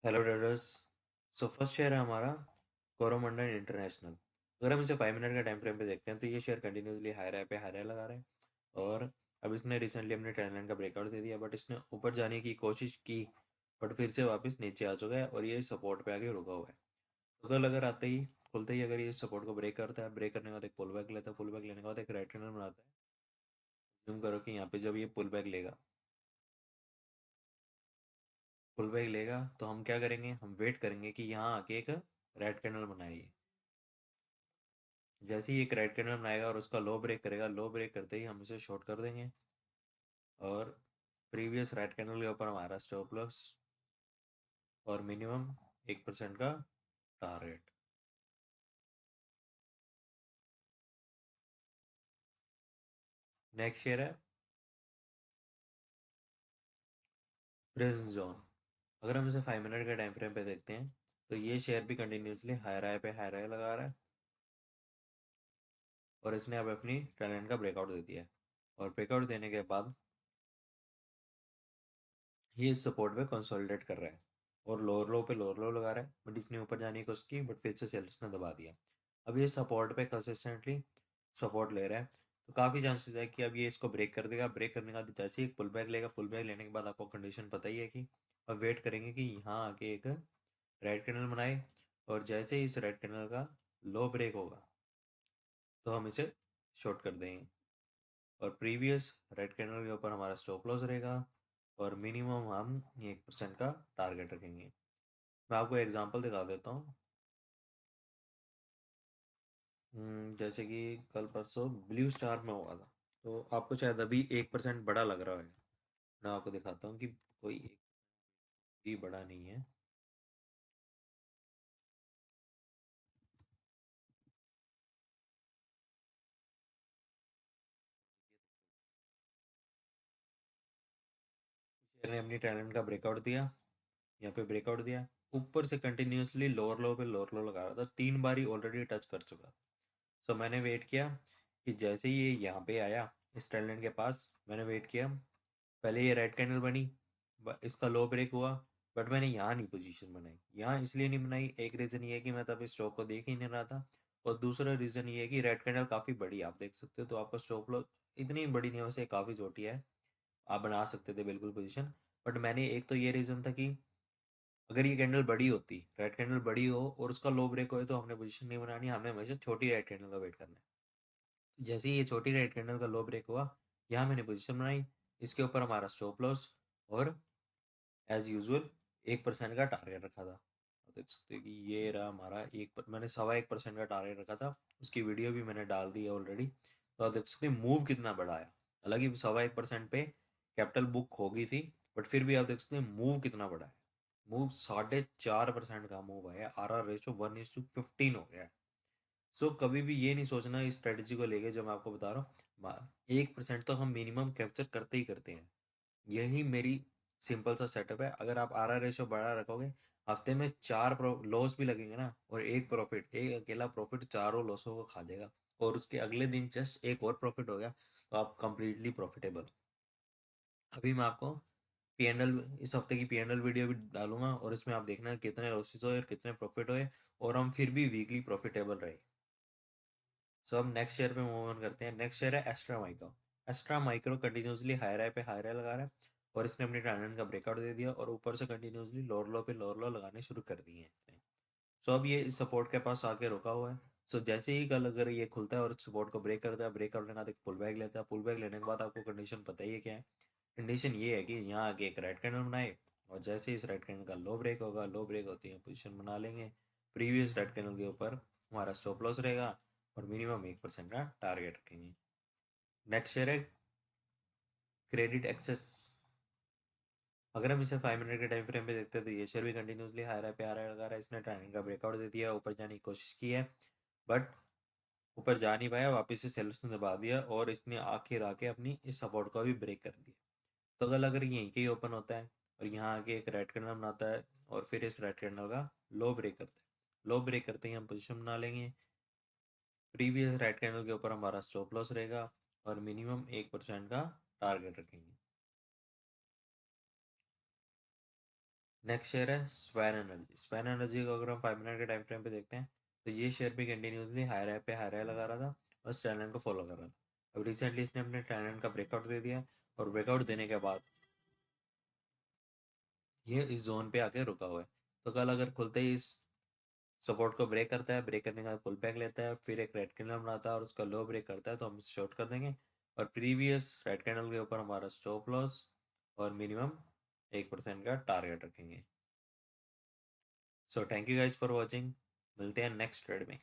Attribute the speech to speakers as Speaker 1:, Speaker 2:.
Speaker 1: Hello traders. So first share है हमारा Coromandel international. अगर हम इसे 5 मिनट का टाइम फ्रेम पे देखते हैं तो ये शेयर कंटिन्यूसली हाई राय पे हाई राय लगा रहा है। और अब इसने रिसेंटली अपने ट्रेंड लाइन का ब्रेकआउट दे दिया, बट इसने ऊपर जाने की कोशिश की, बट फिर से वापस नीचे आ चुका है और ये सपोर्ट पे आके रुका हुआ है। तो कल अगर आते ही खुलते ही अगर ये सपोर्ट को ब्रेक करता है, ब्रेक करने के बाद एक पुल बैक लेता है, पुल बैक लेने के बाद एक राइट हैंडल बनाता है। जूम करो कि यहाँ पे जब ये पुल बैक लेगा, पुल बैक लेगा तो हम क्या करेंगे, हम वेट करेंगे कि यहाँ आके एक रेड कैंडल बनाए ये। जैसे ही एक रेड कैंडल बनाएगा और उसका लो ब्रेक करेगा, लो ब्रेक करते ही हम इसे शॉर्ट कर देंगे। और प्रीवियस रेड कैंडल के ऊपर हमारा स्टॉप लॉस और मिनिमम 1% का टारगेट। नेक्स्ट शेयर है प्रेजेंट जोन। अगर हम इसे 5 मिनट के टाइम फ्रेम पे देखते हैं तो ये शेयर भी कंटिन्यूसली हाई राय पे हाई राय लगा रहा है और इसने अब अपनी ट्रेंड का ब्रेकआउट दे दिया है। और ब्रेकआउट देने के बाद ये इस सपोर्ट पे कंसोलिडेट कर रहा है और लोअर लो लगा रहा है, बट इसने ऊपर जाने की कोशिश की, बट फिर से सेल्स ने दबा दिया। अब ये सपोर्ट पे कंसिस्टेंटली सपोर्ट ले रहा है, तो काफ़ी चांसेस है कि अब ये इसको ब्रेक कर देगा। ब्रेक करने का जैसे ही एक पुल बैक लेगा, पुल बैक लेने के बाद आपको कंडीशन पता ही है कि अब वेट करेंगे कि यहाँ आके एक रेड कैंडल बनाए, और जैसे ही इस रेड कैंडल का लो ब्रेक होगा तो हम इसे शॉर्ट कर देंगे। और प्रीवियस रेड कैंडल के ऊपर हमारा स्टॉप लॉस रहेगा और मिनिमम हम 1% का टारगेट रखेंगे। मैं आपको एग्जांपल दिखा देता हूँ। जैसे कि कल परसों ब्लू स्टार में हुआ था, तो आपको शायद अभी 1% बड़ा लग रहा है। मैं आपको दिखाता हूँ कि कोई एक भी बड़ा नहीं है। शेयर ने अपनी टैलेंट का ब्रेकआउट दिया, यहाँ पे ब्रेकआउट दिया, ऊपर से कंटिन्यूसली लोअर लो पे लोअर लो लगा रहा था, 3 बार ही ऑलरेडी टच कर चुका था। सो मैंने वेट किया कि जैसे ही ये यहाँ पे आया इस टैलेंट के पास, मैंने वेट किया। पहले ये रेड कैंडल बनी, इसका लो ब्रेक हुआ, बट मैंने यहाँ नहीं पोजीशन बनाई। यहाँ इसलिए नहीं बनाई, एक रीज़न ये है कि मैं तब इस स्टॉक को देख ही नहीं रहा था, और दूसरा रीज़न ये है कि रेड कैंडल काफ़ी बड़ी आप देख सकते हो, तो आपका स्टॉप लॉस इतनी बड़ी नहीं है, वैसे काफ़ी छोटी है, आप बना सकते थे बिल्कुल पोजीशन। बट मैंने एक तो ये रीज़न था कि अगर ये कैंडल बड़ी होती, रेड कैंडल बड़ी हो और उसका लो ब्रेक हो, तो हमने पोजीशन नहीं बनानी, हमें हमेशा छोटी रेड कैंडल का वेट करना है। तो जैसे ही ये छोटी रेड कैंडल का लो ब्रेक हुआ, यहाँ मैंने पोजीशन बनाई, इसके ऊपर हमारा स्टॉप लॉस और एज यूजुअल 1% का टारगेट रखा था। आप देख सकते हो कि ये रहा हमारा मैंने 1.25% का टारगेट रखा था, उसकी वीडियो भी मैंने डाल दी है ऑलरेडी। तो आप देख सकते हैं मूव कितना बड़ा आया। हालांकि 1.25% पे कैपिटल बुक हो गई थी, बट फिर भी आप देख सकते हैं मूव कितना बड़ा है। मूव 4.5% का मूव आया, RR रेशो 1:15 हो गया है। सो कभी भी ये नहीं सोचना इस स्ट्रेटेजी को लेके जो मैं आपको बता रहा हूँ, 1% तो हम मिनिमम कैप्चर करते ही करते हैं। यही मेरी सिंपल सा सेटअप है। अगर आप RR रेशो बड़ा रखोगे, हफ्ते में 4 लॉस भी लगेंगे ना, और एक प्रॉफिट, एक अकेला प्रॉफिट चारों लॉसों को खा जाएगा, और उसके अगले दिन जस्ट एक और प्रॉफिट हो गया, तो आप कंप्लीटली प्रॉफिटेबल। अभी मैं आपको P&L, इस हफ्ते की P&L वीडियो भी डालूंगा, और इसमें आप देखना कितने लॉसेस हुए और कितने प्रॉफिट हुए, और हम फिर भी वीकली प्रॉफिटेबल रहे। सो अब नेक्स्ट शेयर पे मूव ऑन करते हैं। नेक्स्ट शेयर है Astra Micro. Astra Micro continuously high राय पे हाई राय लगा रहा है, और इसने अपनी ट्रेंड का ब्रेकआउट दे दिया और ऊपर से कंटिन्यूसली लोअर लो पे लोअर लो लगाने शुरू कर दिए हैं इसने। सो अब ये इस सपोर्ट के पास आके रुका हुआ है। सो जैसे ही कल अगर ये खुलता है और सपोर्ट को ब्रेक करता है, ब्रेक करने के बाद एक पुल बैक लेता है, पुल बैक लेने के बाद आपको कंडीशन पता ही है क्या है। कंडीशन ये है कि यहाँ आगे एक रेड कैंडल बनाए, और जैसे ही इस रेड कैंडल का लो ब्रेक होगा, लो ब्रेक होती है पोजीशन बना लेंगे। प्रीवियस रेड कैंडल के ऊपर हमारा स्टॉप लॉस रहेगा और मिनिमम 1% का टारगेट रखेंगे। नेक्स्ट शेयर है क्रेडिट एक्सेस। अगर हम इसे 5 मिनट के टाइम फ्रेम पे देखते हैं तो ये शेयर भी कंटिन्यूसली हाई राय पे आ रहा है लगा रहा है। इसने ट्रेंड का ब्रेकआउट दे दिया, ऊपर जाने की कोशिश की है, बट ऊपर जा नहीं पाया, वापस से सेल्स ने दबा दिया और इसने आखिर आके अपनी इस सपोर्ट को भी ब्रेक कर दिया। तो अगर यहीं के ही ओपन होता है और यहाँ आके एक रेड कैंडल बनाता है और फिर इस रेड कैंडल का लो ब्रेक करता है, लो ब्रेक करते ही हम पोजीशन बना लेंगे। प्रीवियस रेड कैंडल के ऊपर हमारा स्टॉप लॉस रहेगा और मिनिमम 1% का टारगेट रखेंगे। नेक्स्ट शेयर है स्वैन एनर्जी। स्वैन एनर्जी को अगर हम 5 मिनट के टाइम फ्रेम पे देखते हैं तो ये शेयर भी कंटिन्यूसली हाई राय लगा रहा था और ट्रेंड लाइन को फॉलो कर रहा था। अब रिसेंटली इसने अपने ट्रेंड लाइन का ब्रेकआउट दे दिया और ब्रेकआउट देने के बाद ये इस जोन पे आके रुका हुआ है। तो कल अगर खुलते ही इस सपोर्ट को ब्रेक करता है, ब्रेक करने का पुल बैक लेता है, फिर एक रेड कैंडल बनाता है और उसका लो ब्रेक करता है तो हम इसे शॉर्ट कर देंगे और प्रीवियस रेड कैंडल के ऊपर हमारा स्टॉप लॉस और मिनिमम 1% का टारगेट रखेंगे। So thank you guys for watching. मिलते हैं नेक्स्ट ट्रेड में।